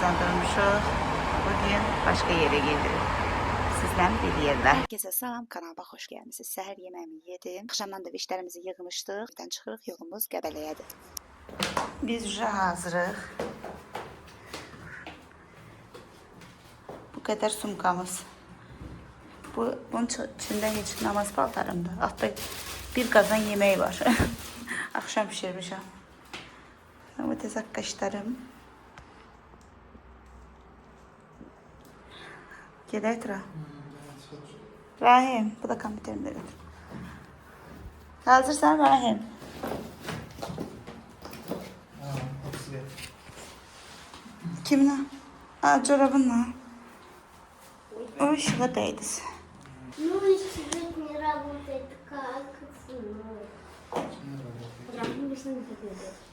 kazandırmışıq. Bugün başqa yerə gedirik. Sizdən bir yerdə. Herkese salam, kanalıma xoş gəlmisiniz. Səhər yeməyimi yedim. Axşamdan da işlərimizi yığmışdıq. Birdən çıxırıq, yolumuz Qəbələyədir. Biz уже hazırıq. Bu qədər sumkamız. Bunun içində heç namaz paltarımdır. Hatta bir qazan yemək var. Akşam pişirmişəm. Bu tezak kaşlarım. Gedək tıra. Rahim, bu da kompüterimdə götür. Hazırsan Rahim? Kimlə? Çorabınla. O işığa dəydiniz. Ну, сегодня не работает как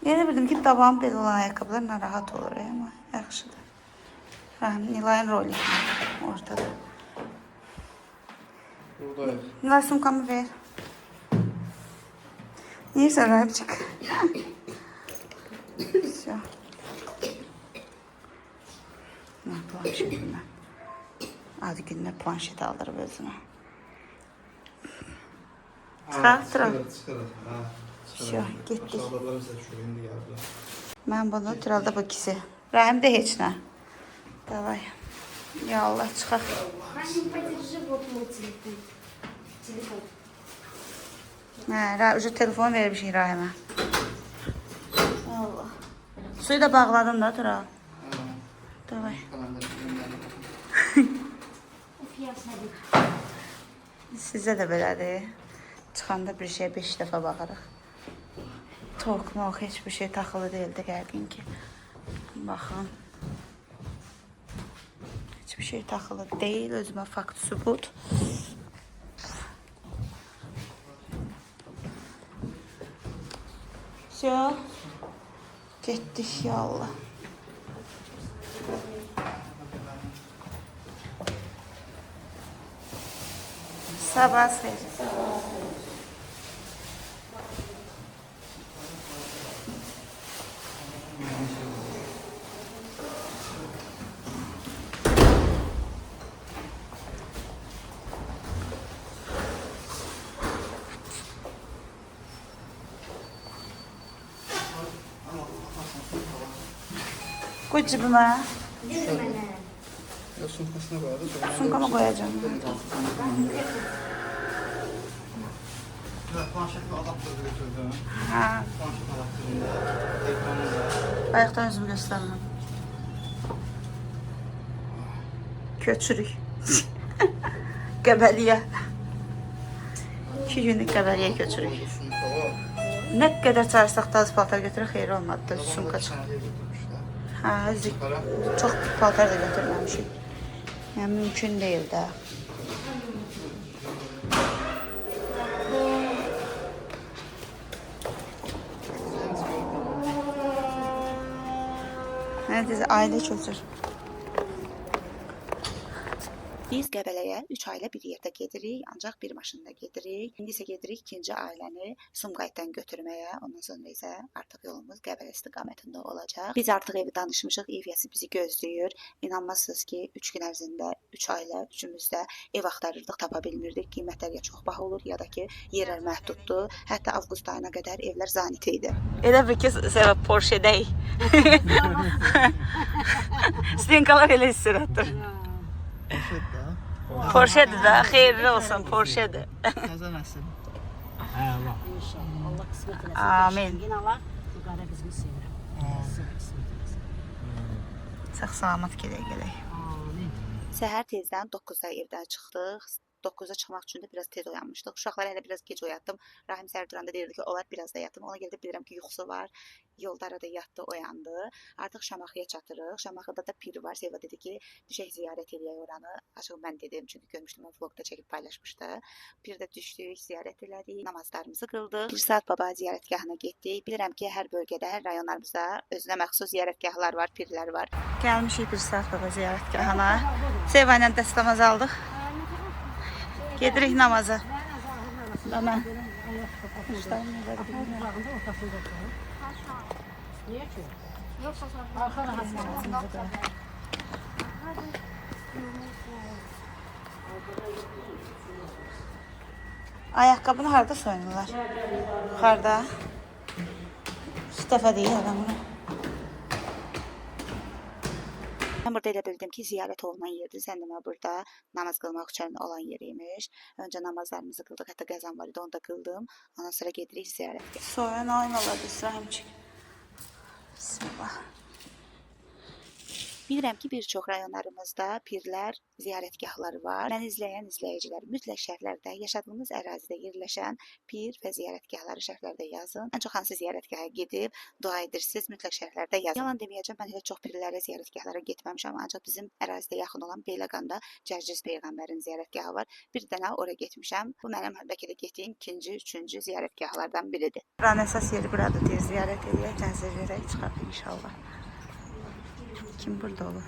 Yeni bildim ki, taban belə olan ayaqqabılar narahat olur, amma yaxşıdır. Rahim, Nilay'ın rolü ortada. Buradayız. Nilay, sumkamı ver. Neyse Rahim, çık. Все. Planşetimden. Adı gününe planşet aldırıb özünə. Çıxaq, tıra. Все, getdik. Aşağıdalar bizə şu indi gəldilər. Mən bunu Tıralda bu ikisi. Rahim de heç nə. Davay. Ya Allah, çıxaq. Машин, подержи вот мой телефон. Телефон. Уже telefon vermişik Rahim'e. Allah. Suyu da bağladım da Tural. Davay. Of ya sabır. Sizə də belədir. Çıxanda bir şey 5 dəfə baxarıq. Toxmaq heç bir şey taxılı deyildi yəqin ki. Baxın. Hiçbir şey taxılı deyil. Özümə fakt sübut. Все. Getdik ya Allah. Sabah xeyir. Koy cibime. Держи меня. Ya sumkasına koyarız. Sumkama koyacağım. Ya planşetli adaptörü götürdüm. Ha. Planşet adaptöründe. Telefonunda. Ayaktan yüzümü göstermem. Köçürük. Qəbəliyə. 2 günlük Qəbəliyə köçürük. Sumka var. Nə qədər çalışsaq da az paltar götürək, xeyri olmadı da sumka çıx. Saniye götürmüşler. Ha, Para. çox paltar da götürməmişik. Yəni mümkün deyil də. Nədir, ailə köçür. Biz Qəbələyə 3 ailə bir yerdə gedirik, ancaq bir maşında gedirik. İndi isə gedirik ikinci ailəni Sumqayıtdan götürməyə. Ondan sonra isə artıq yolumuz Qəbələ istiqamətində olacaq. Biz artıq evi danışmışıq, ev yəsi bizi gözləyir. İnanmazsınız ki, 3 gün ərzində 3 ailə, üçümüz də ev axtarırdıq, tapa bilmirdik. Qiymətlər ya çox baha olur, ya da ki, yerlər məhduddur. Hətta avqust ayına qədər evlər zanitə idi. Elə bir ki, səbəb Porsche-dəyik. Stenkalar elə istirətdir. Planşet de. Porsche'dir də, xeyirli olsun, Porsche'dir. Təzə nəsil. İnşallah. Allah kısmet eləsin. Amin. Yine Allah bu qara qızımı sevirəm. Sizə qismət eləsin. Sağ-salamat gedək. Amin. Səhər tezdən 9-da evdən çıxdıq. 9-a çıxmaq üçün də biraz tez oyanmışdıq. Uşaqları hələ biraz gec oyatdım. Rahim səhər duranda deyirdi ki, onlar biraz da yatım. Ona görə də bilirəm ki, yuxusu var. Yolda arada yatdı, oyandı. Artıq Şamaxıya çatırıq. Şamaxıda da pir var. Seva dedi ki, düşək ziyarət eləyək oranı. Açıq mən dedim, çünki görmüşdüm, o vlogda çəkib paylaşmışdı. Bir də düşdük, ziyarət elədik, namazlarımızı qıldıq. Bir saat baba ziyarətgahına getdik. Bilirəm ki, hər bölgədə, hər rayonlarımızda özünə məxsus ziyarətgahlar var, pirlər var. Gəlmişik bir saat baba ziyarətgahına. Seva ilə dəstəmaz aldıq. Gedirik namaza. Tamam. Niye ki? Yoksa sonra. Arkana hasar. Ayaqqabını harda soyunurlar? Yuxarıda. İlk dəfə deyil adamını. Mən burada elə bildim ki, ziyarət olunan yerdir. Zənnəmə burada namaz qılmaq üçün olan yer imiş. Öncə namazlarımızı qıldıq, hətta qəzan var idi, onu da qıldım. Ondan sonra gedirik ziyarətə. Soyun aynalar İsrahimçik. Bismillah. Bilirəm ki, bir çox rayonlarımızda pirlər ziyarətgahları var. Məni izləyən izləyicilər mütləq şərhlərdə yaşadığınız ərazidə yerləşən pir və ziyarətgahları şərhlərdə yazın. Ən çox hansı ziyarətgaha gedib dua edirsiniz, mütləq şərhlərdə yazın. Yalan deməyəcəm, mən elə çox pirlərə, ziyarətgahlara getməmişəm, ancaq bizim ərazidə yaxın olan Beyləqanda Cərciz peyğəmbərin ziyarətgahı var. Bir dənə ora getmişəm. Bu mənim bəlkə də getdiyim ikinci, üçüncü ziyarətgahlardan biridir. Buranın əsas yeri buradır deyə ziyarət edək, nəzər verək, çıxaq inşallah. Kim burada olur?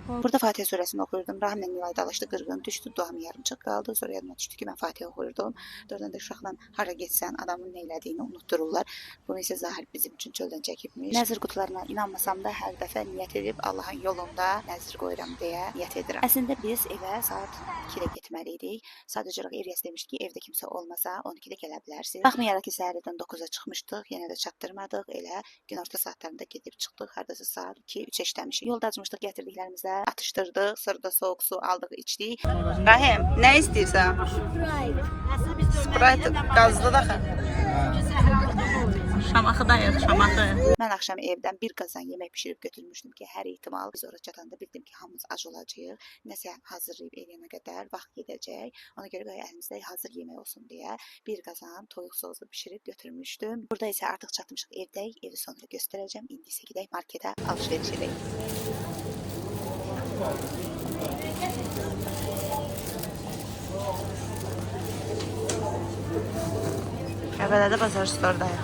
Burada Fatihə surəsini oxuyurdum. Rahimlə Nilay dalışdı, qırğın düşdü, duam yarımçıq qaldı. Sonra yadıma düşdü ki, mən Fatihə oxuyurdum. Oradan da uşaqla hara getsən adamın nə elədiyini unutdururlar. Bunu isə Zahir bizim üçün çöldən çəkibmiş. Nəzir qutularına inanmasam da hər dəfə niyyət edib Allahın yolunda nəzir qoyuram deyə niyyət edirəm. Əslində biz evə saat 2-də getməli idik. Sadəcə olaraq Eryas demişdi ki, evdə kimsə olmasa 12-də gələ bilərsiniz. Baxmayaraq ki, səhərdən 9-a çıxmışdıq, yenə də çatdırmadıq. Elə günorta saatlarında gedib çıxdıq. Hardasa saat 2-3 işləmişik. Yolda acmışdıq, gətirdiklərimizə atışdırdıq, sonra da soğuk su aldıq, içdik. Rahim, nə istəyirsən? Sprite. Qazlı da xə. Şamaxı da yox, şamaxı. Mən axşam evdən bir qazan yemək pişirib götürmüşdüm ki, hər ehtimal biz ora çatanda bildim ki, hamımız ac olacağıq. Nəsə hazırlayıb eləyənə qədər vaxt gedəcək. Ona görə əlimizdə hazır yemək olsun deyə bir qazan toyuq soslu pişirib götürmüşdüm. Burada isə artıq çatmışıq evdəyik. Evi sonra göstərəcəm. İndi isə gedək marketə alış-veriş edək. Qəbələdə bazar stordayıq.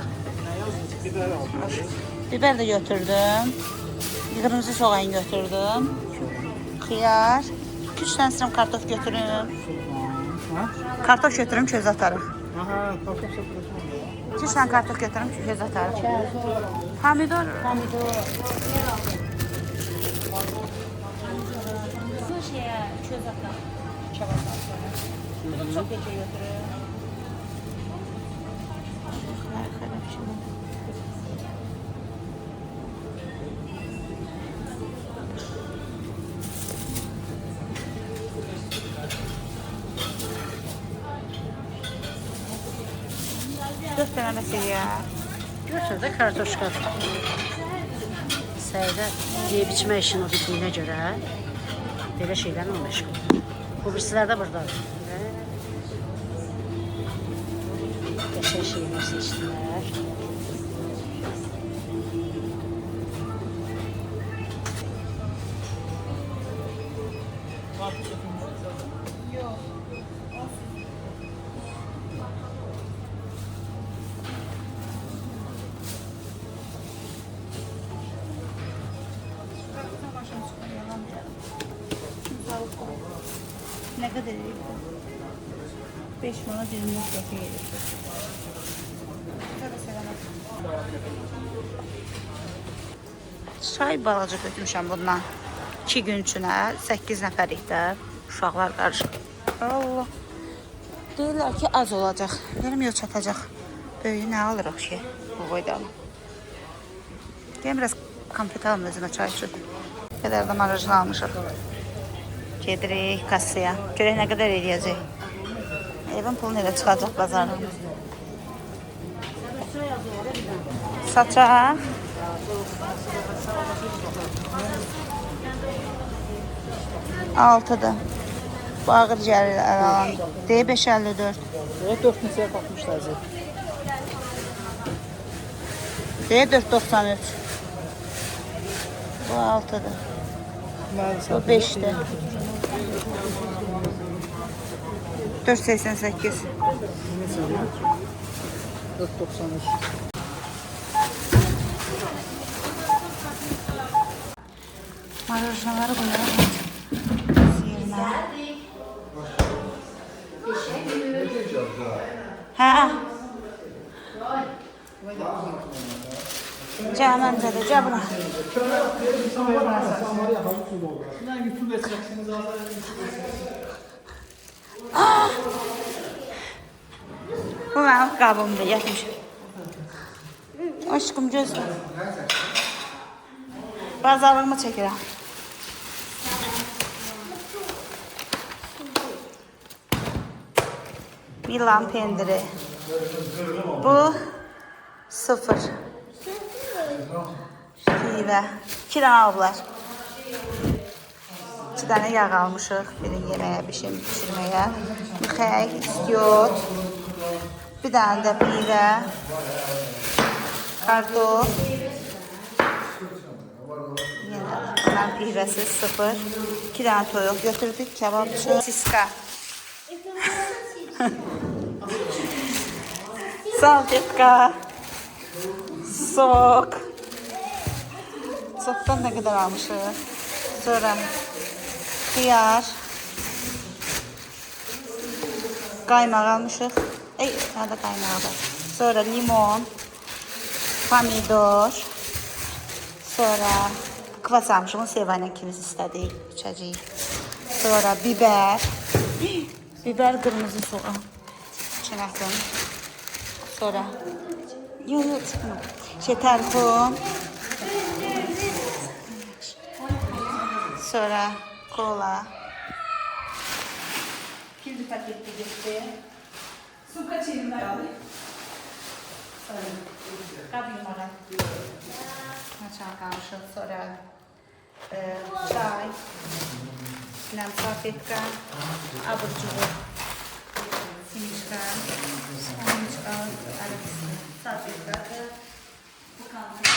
Biber də götürdüm. Qırmızı soğan götürdüm. Xiyar. 2-3 dənə istəyirəm kartof götürüm. Kartof götürüm, köz atarıq. 2-3 dənə kartof götürüm, köz atarıq. Pomidor. Köz atarıq. Çok gece götürüm. Dört dənə məsələ. Götür də kartoşkadır. Səydə yeyib içmək işini o bildiyinə görə belə şeylərlə məşğul. Bu birisilər də buradadır. Qəşəng şeylər seçdilər. Ne kadar iyi? 5 manat 20 qəpik gelir. Çay balaca götürmüşəm bundan. 2 gün üçünə 8 nəfərlikdə uşaqlar qarışıq. Allah. Deyirlər ki az olacaq. Benim yol çatacaq. Böyüyü nə alırıq ki? Bu boydan. Deyəm biraz konfet alım özümə çay üçün. Qədər də marajını almışıq. Gedirik kassaya. Görək nə qədər eləyəcək. Evin pulu nədə çıxacaq bazardan. Saçaq. Altıdır. Bu ağır gəlir alan. D 5.54. Evet, 4 neçəyə baxmışlar. D 4.93. Bu 6'dır. Bu 5'dir. 4.88. 4.93. Marojnaları koyalım. Yerine. Ha. Canan cadı cabra. su doldurar. Yani YouTube edeceksiniz zaten. Bu mənim qabımda yatmış. Aşkım gözlə. Bazarlığımı çəkirəm. Milan pendiri. Bu 0. Pivə. 2 dənə alıblar. 2 dənə yağ almışıq. Biri yeməyə, pişirməyə. Xək, istiot. Bir dənə də pivə. Kartof. Yenə bundan pivəsiz 0. 2 dənə toyuq götürdük. Kebabçı. Siska. Salfetka. Sok. Sokdan ne kadar almışıq? Sonra xiyar. Qaymaq almışıq. Nerede qaymağı var? Sonra limon. Pomidor. Sonra kıvas almışıq. Onu Sevayla ikimiz istədik. İçəcəyik. Sonra biber. Biber kırmızı soğan. Çənəkdən. Sonra yok çıkmıyor. Terkon. Sonra kola. Pilli paketli gitti. Su kaçayım ben alayım. Sonra kabıyım ara. Açan kalmışım. Sonra çay. Nem salfetka. Abur cubur. Simişka. Simişka. Salfetka. Bu kalmış.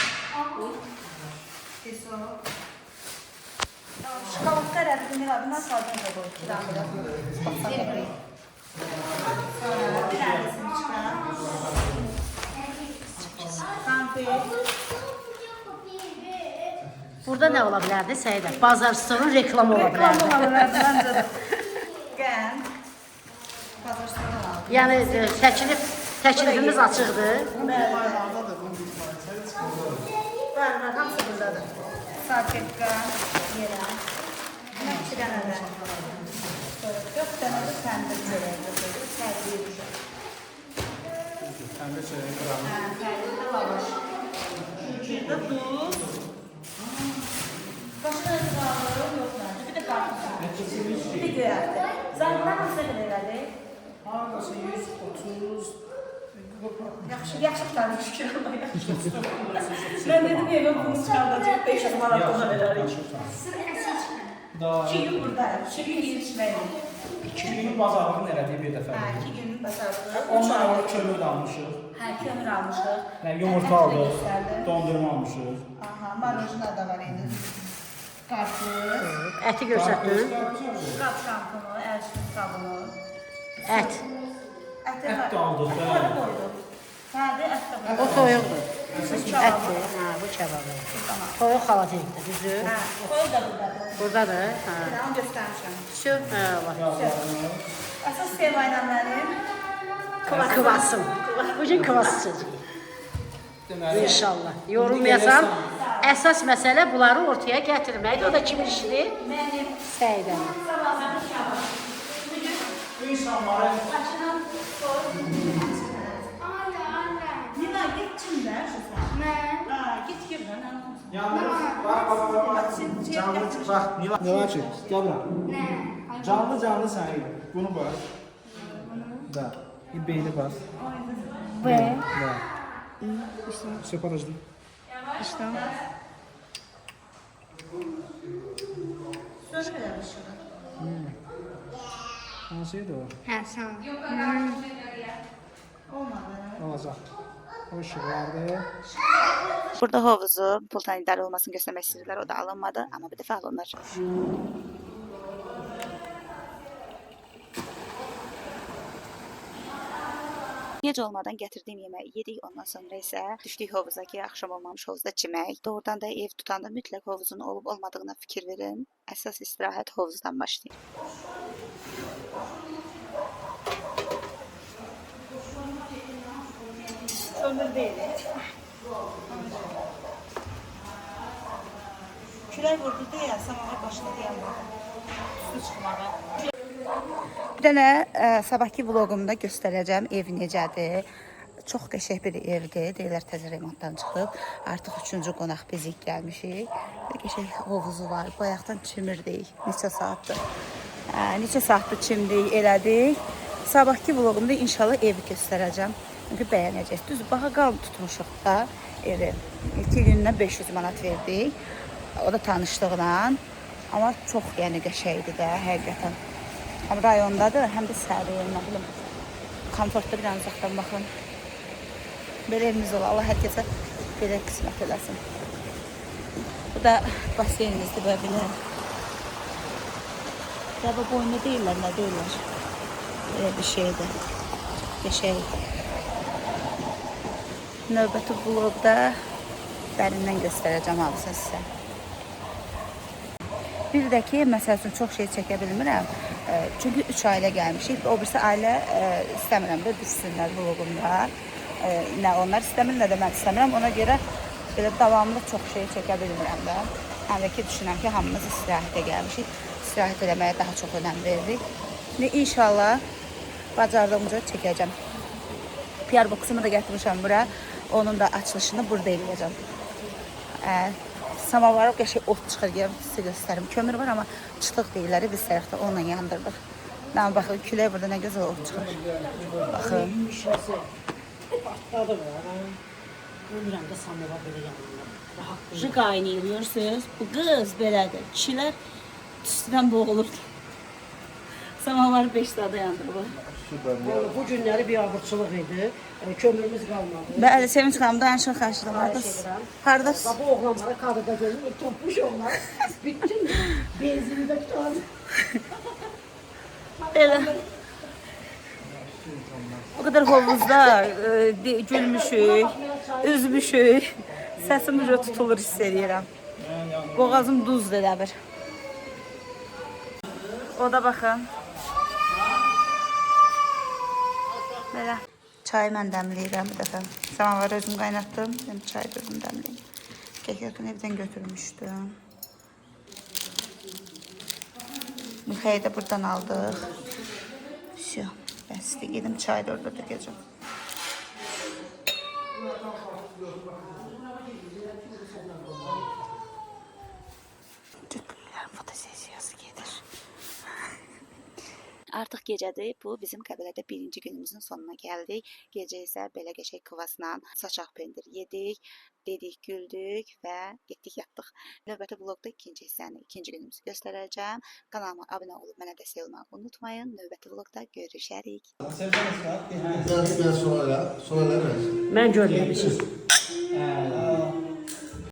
Peso. Şu kavuklar etkinliği var. Bundan sonra da bu. Kiramda. Sonra bir tanesini çıkar. Kampı. Burada ne ola bilərdi Səidə? Bazar stolun reklamı ola bilərdi. Reklam ola bilərdi məncə də. Gən. Bazar stolu aldım. Yəni təklifimiz açıqdır. Var, hamısı buradadır. Salfetka, yerə. İki dənə də. Sonra 4 dənə də təndir çörəyi. Tərbiyə düşər. Təndir çörəyi qıramı. Tərbiyə lavaş. Şurada duz. Başqa nə qalır? Yox məncə. Bir də qarpız. Bir də göyərti. Zarlar hansı qədər elədi? Haradası 130. Yaxşı tutarıq şükür Allah yaxşı. Mən dedim evə bunu çıxardacaq 500 manatına verərik. Daha 2 gün buradayım. 2 gün içməyim. 2 günün bazarlığını elədik bir dəfə. 2 gün bazarlığı. Ondan sonra kömür də almışıq. Kömür almışıq. Yəni yumurta aldıq, dondurma almışıq. Aha, marojna da var idi. Qarpız. Əti göstərdin. Qap şampunu, əlçin sabunu. Ət. Ət də aldıq, bəli. Sonra qoyduq. Hadi ət də O qoyduq. toyuqdur. Ətdir. Ha, bu kebabı. Toyuq xalatikdir, düzdür? Hə, qoy da buradadır. Buradadır. Ha. Bir onu göstərmişəm. Sür. Ha, bax. Əsas Sevayla mənim. Kıvasım. Bugün kıvası içəcəyik. Deməli, İnşallah. Yorulmayasam, əsas məsələ bunları ortaya gətirməkdir. O da kimin işidir? Mənim. Səidənin. Sabahları kebab. bu insanların Nina git çimdə şu sen. Ben. Ha, git gir lan. Nilacı, gel bura. Ne? Canlı sən elə. Bunu bax. Da. İbeyli bax. Ve. Da. Все, подожди. Что? Söz vermiş ona. Hansıydı o? Ha, sağ ol. Olmadı. Alacaq. O işıqlardı. Burada hovuzu pultan idarə olmasını göstərmək istədilər. O da alınmadı. Amma bir dəfə alınır. Gec olmadan gətirdiyim yeməyi yedik. Ondan sonra isə düşdük hovuza ki, axşam olmamış hovuzda çimək. Doğrudan da ev tutanda mütləq hovuzun olub olmadığına fikir verin. Əsas istirahət hovuzdan başlayın. Kömür deyil. Külək vurdu deyə samavar başladı yanmağa. Üstü çıxmağa. Bir dənə sabahki vloqumda göstərəcəm ev necədir. Çox qəşəng bir evdir. Deyirlər təzə remontdan çıxıb. Artıq 3-cü qonaq bizik gəlmişik. Bir qəşəng hovuzu var. Bayaqdan çimirdik. Neçə saatdır. Neçə saatdır çimdik, elədik. Sabahki vloqumda inşallah evi göstərəcəm. Çünki bəyənəcək. Düz baha qalın tutmuşuq da evi. 2 gündən 500 manat verdik. O da tanışlıqla. Amma çox yəni qəşəngdir də həqiqətən. Həm rayondadır, həm də sərin, nə bilim. Komfortda bir an uzaqdan baxın. Belə evimiz olur. Allah hər kəsə belə qismət eləsin. Bu da baseynimizdir belə. Dəbə boyunda deyirlər, nə deyirlər? Belə bir şeydir. Qəşəng. Növbəti vloqda dərindən göstərəcəm hamısını sizə. Bir də ki, məsəl üçün çox şey çəkə bilmirəm. Çünki 3 ailə gəlmişik. O birisi ailə istəmirəm də düşsünlər vloqumda. Nə onlar istəmir, nə də mən istəmirəm. Ona görə belə davamlı çox şey çəkə bilmirəm də. Həm də ki, düşünürəm ki, hamımız istirahətə gəlmişik. İstirahət eləməyə daha çox önəm veririk. Və inşallah bacardığımca çəkəcəm. PR boxumu da gətirmişəm bura. Onun da açılışını burada eləyəcəm. Samavarı qəşəng ot çıxır, gələm sizə göstərim. Kömür var, amma çıxlıq deyirlər, biz tərəfdə onunla yandırdıq. Amma baxın, külək burada nə gözəl ot çıxır. Baxın. Partladı var. Bilmirəm də samavar belə yanırlar. Jı qaynayırıyorsunuz. Bu qız belədir. Kişilər üstüdən boğulur. Samavar 5 saata yandırılır. Bu günləri bir abırçılıq idi. Kömürümüz qalmadı. Bəli, Sevinç xanım, danışın xərcləmədiniz. Hardasınız? Bu oğlanlara kadrda görünür, topmuş onlar. Bütün benzinli de tutardı. Elə. O qədər hovuzda gülmüşük, üzmüşük. Səsim üzrə tutulur, hiss edirəm. Boğazım duzdur elə bir. O da baxın. Belə. Çayı mən dəmləyirəm bir dəfə. Samavarı özüm qaynatdım. Mən çayı da özüm dəmləyim. Kəkəkini evdən götürmüşdüm. Mixayı da buradan aldıq. Şu, bəsdir. Gedim çayı da orada dökəcəm. Cükkünlərin fotosesiyası gedir. Artıq gecədir. Bu bizim qəbilədə birinci günümüzün sonuna gəldik. Gecə isə belə qəşəng kvasla saçaq pendir yedik, dedik, güldük və getdik yatdıq. Növbəti vloqda ikinci hissəni, ikinci günümüzü göstərəcəm. Kanalıma abunə olub mənə dəstək olmağı unutmayın. Növbəti vloqda görüşərik. Mən görməmişim.